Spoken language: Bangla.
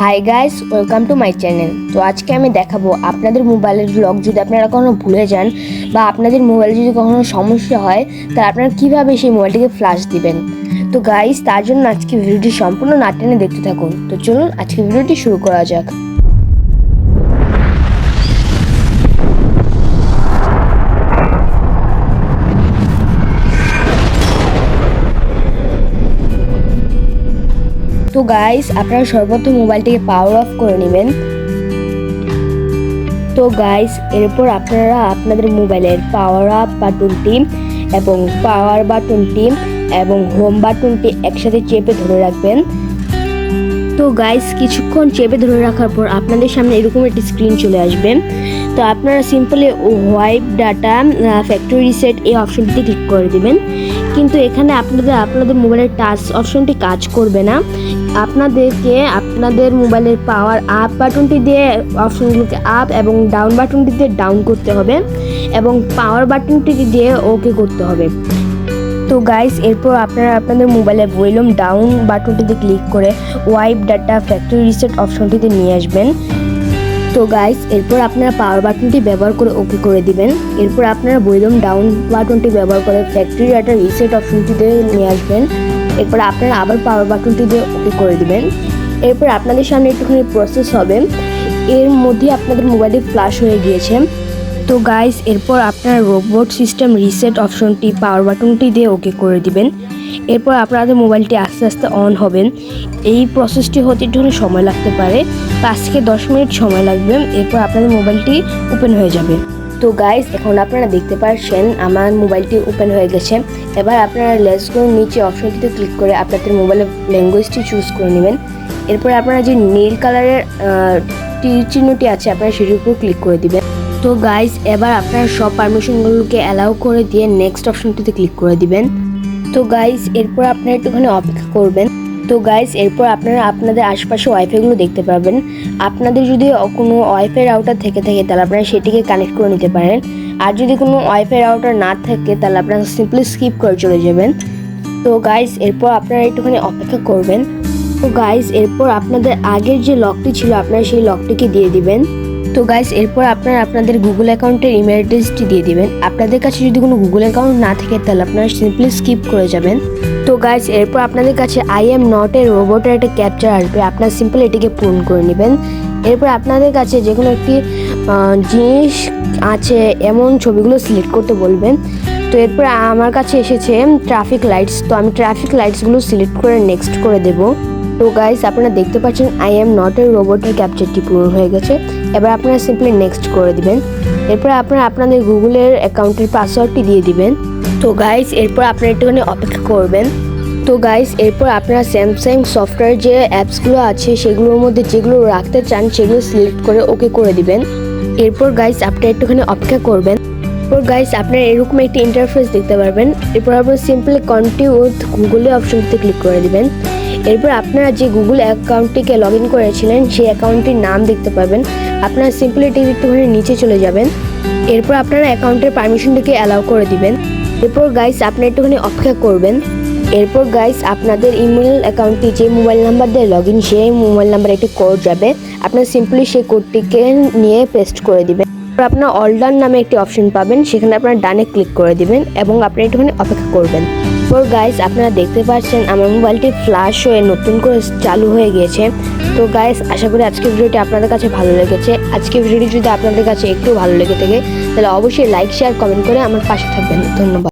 Hi guys, welcome to my channel. তো আজকে আমি দেখাবো আপনাদের মোবাইলের লক যদি আপনারা কখনো ভুলে যান বা আপনাদের মোবাইলে যদি কখনো সমস্যা হয় তাহলে আপনারা কীভাবে সেই মোবাইলটিকে ফ্ল্যাশ দিবেন। তো গাইস, তার জন্য আজকে ভিডিওটি সম্পূর্ণ না টেনে দেখতে থাকুন। তো চলুন আজকে ভিডিওটি শুরু করা যাক। তো গাইস, আপনারা সর্বপ্রথম মোবাইলটিকে পাওয়ার অফ করে নেবেন। তো গাইস, এরপর আপনারা আপনাদের মোবাইলের পাওয়ার আপ বাটনটি এবং পাওয়ার বাটনটি এবং হোম বাটনটি একসাথে চেপে ধরে রাখবেন। তো গাইস, কিছুক্ষণ চেপে ধরে রাখার পর আপনাদের সামনে এরকম একটি স্ক্রিন চলে আসবে। তো আপনারা simply wipe data factory reset এই অপশনটিতে ক্লিক করে দিবেন। কিন্তু এখানে আপনাদের মোবাইলের টাচ অপশনটি কাজ করবে না। আপনাদেরকে আপনাদের মোবাইলের পাওয়ার আপ বাটনটি দিয়ে অপশনগুলোকে আপ এবং ডাউন বাটনটি দিয়ে ডাউন করতে হবে এবং পাওয়ার বাটনটি দিয়ে ওকে করতে হবে। তো গাইস, এরপর আপনারা আপনাদের মোবাইলের ভলিউম ডাউন বাটনটিতে ক্লিক করে ওয়াইপ ডাটা ফ্যাক্টরি রিসেট অপশনটিতে নিয়ে আসবেন। তো গাইস, এরপর আপনারা পাওয়ার বাটনটি ব্যবহার করে ওকে করে দিবেন। এরপর আপনারা ভলিউম ডাউন বাটনটি ব্যবহার করে ফ্যাক্টরি ডাটা রিসেট অপশনটিতে নিয়ে আসবেন। এরপর আপনারা আবার পাওয়ার বাটনটি দিয়ে ওকে করে দিবেন। এরপর আপনাদের সামনে একটুখানি প্রসেস হবে, এর মধ্যে আপনাদের মোবাইলটি ফ্ল্যাশ হয়ে গিয়েছে। তো গাইস, এরপর আপনারা রোবট সিস্টেম রিসেট অপশনটি পাওয়ার বাটনটি দিয়ে ওকে করে দিবেন। এরপর আপনাদের মোবাইলটি আস্তে আস্তে অন হবেন। এই প্রসেসটি হতে একটুখানি সময় লাগতে পারে, 5 থেকে 10 মিনিট সময় লাগবে। এরপর আপনাদের মোবাইলটি ওপেন হয়ে যাবে। তো গাইস, এখন আপনারা দেখতে পাচ্ছেন আমার মোবাইলটি ওপেন হয়ে গেছে। এবার আপনারা লেটস গো নিচে অপশনটিতে ক্লিক করে আপনাদের মোবাইলের ল্যাঙ্গুয়েজটি চুজ করে নেবেন। এরপর আপনারা যে নীল কালারের তীর চিহ্নটি আছে আপনারা সেটির উপর ক্লিক করে দিবেন। তো গাইস, এবার আপনারা সব পারমিশনগুলোকে অ্যালাউ করে দিয়ে নেক্সট অপশনটিতে ক্লিক করে দিবেন। তো গাইস, এরপর আপনারা একটুখানি অপেক্ষা করবেন। তো গাইস, এরপর আপনারা আপনাদের আশপাশে ওয়াইফাইগুলো দেখতে পাবেন। আপনাদের যদি কোনো ওয়াইফাই রাউটার থেকে থাকে তাহলে আপনারা সেটিকে কানেক্ট করে নিতে পারেন। আর যদি কোনো ওয়াইফাই রাউটার না থাকে তাহলে আপনারা সিম্পলি স্কিপ করে চলে যাবেন। তো গাইস, এরপর আপনারা একটুখানি অপেক্ষা করবেন। তো গাইস, এরপর আপনাদের আগের যে লকটি ছিল আপনারা সেই লকটিকে দিয়ে দিবেন। তো গাইস, এরপর আপনারা আপনাদের গুগল অ্যাকাউন্টের ইমেল অ্যাড্রেসটি দিয়ে দিবেন। আপনাদের কাছে যদি কোনো গুগল অ্যাকাউন্ট না থাকে তাহলে আপনারা সিম্পলি স্কিপ করে যাবেন। তো গাইস, এরপর আপনাদের কাছে আই এম নট এ রোবটের একটা ক্যাপচার আসবে, আপনারা সিম্পলি এটিকে পূরণ করে নেবেন। এরপর আপনাদের কাছে যে কোনো একটি জিনিস আছে এমন ছবিগুলো সিলেক্ট করতে বলবেন। তো এরপর আমার কাছে এসেছে ট্রাফিক লাইটস, তো আমি ট্রাফিক লাইটসগুলো সিলেক্ট করে নেক্সট করে দেব। তো গাইস, আপনারা দেখতে পাচ্ছেন আই এম নট এ রোবটের ক্যাপচারটি পূরণ হয়ে গেছে। এবার আপনারা সিম্পলি নেক্সট করে দিবেন। এরপর আপনারা আপনাদের গুগলের অ্যাকাউন্টের পাসওয়ার্ডটি দিয়ে দিবেন। তো গাইস, এরপর আপনারা একটুখানি অপেক্ষা করবেন। তো গাইস, এরপর আপনারা স্যামসাং সফটওয়্যার যে অ্যাপসগুলো আছে সেগুলোর মধ্যে যেগুলো রাখতে চান সেগুলো সিলেক্ট করে ওকে করে দিবেন। এরপর গাইস, আপনারা একটুখানি অপেক্ষা করবেন। এরপর গাইস, আপনারা এরকম একটি ইন্টারফেস দেখতে পারবেন। এরপর আপনারা সিম্পলি কন্টিনিউ উইথ গুগলের অপশনটিতে ক্লিক করে দিবেন। এরপর আপনারা যে গুগল অ্যাকাউন্টটিকে লগ ইন করেছিলেন সেই অ্যাকাউন্টটির নাম দেখতে পাবেন। আপনারা সিম্পলি এটিকে একটুখানি নিচে চলে যাবেন। এরপর আপনারা অ্যাকাউন্টের পারমিশনটিকে অ্যালাউ করে দিবেন। এরপর গাইস, আপনারা একটুখানি অপেক্ষা করবেন। এরপর গাইস, আপনাদের ইমেল অ্যাকাউন্টটি যে মোবাইল নাম্বার দিয়ে লগ ইন সেই মোবাইল নাম্বারে একটি কোড যাবে, আপনারা সিম্পলি সেই কোডটিকে নিয়ে পেস্ট করে দিবেন। এরপর আপনারা অল ডান নামে একটি অপশন পাবেন, সেখানে আপনারা ডানে ক্লিক করে দিবেন এবং আপনারা একটুখানি অপেক্ষা করবেন। এরপর গাইস, আপনারা দেখতে পাচ্ছেন আমার মোবাইলটি ফ্ল্যাশ হয়ে নতুন করে চালু হয়ে গিয়েছে। তো গাইস, আশা করি আজকের ভিডিওটি আপনাদের কাছে ভালো লেগেছে। আজকের ভিডিওটি যদি আপনাদের কাছে একটু ভালো লেগে থাকে তাহলে অবশ্যই লাইক শেয়ার কমেন্ট করে আমার পাশে থাকবেন। ধন্যবাদ।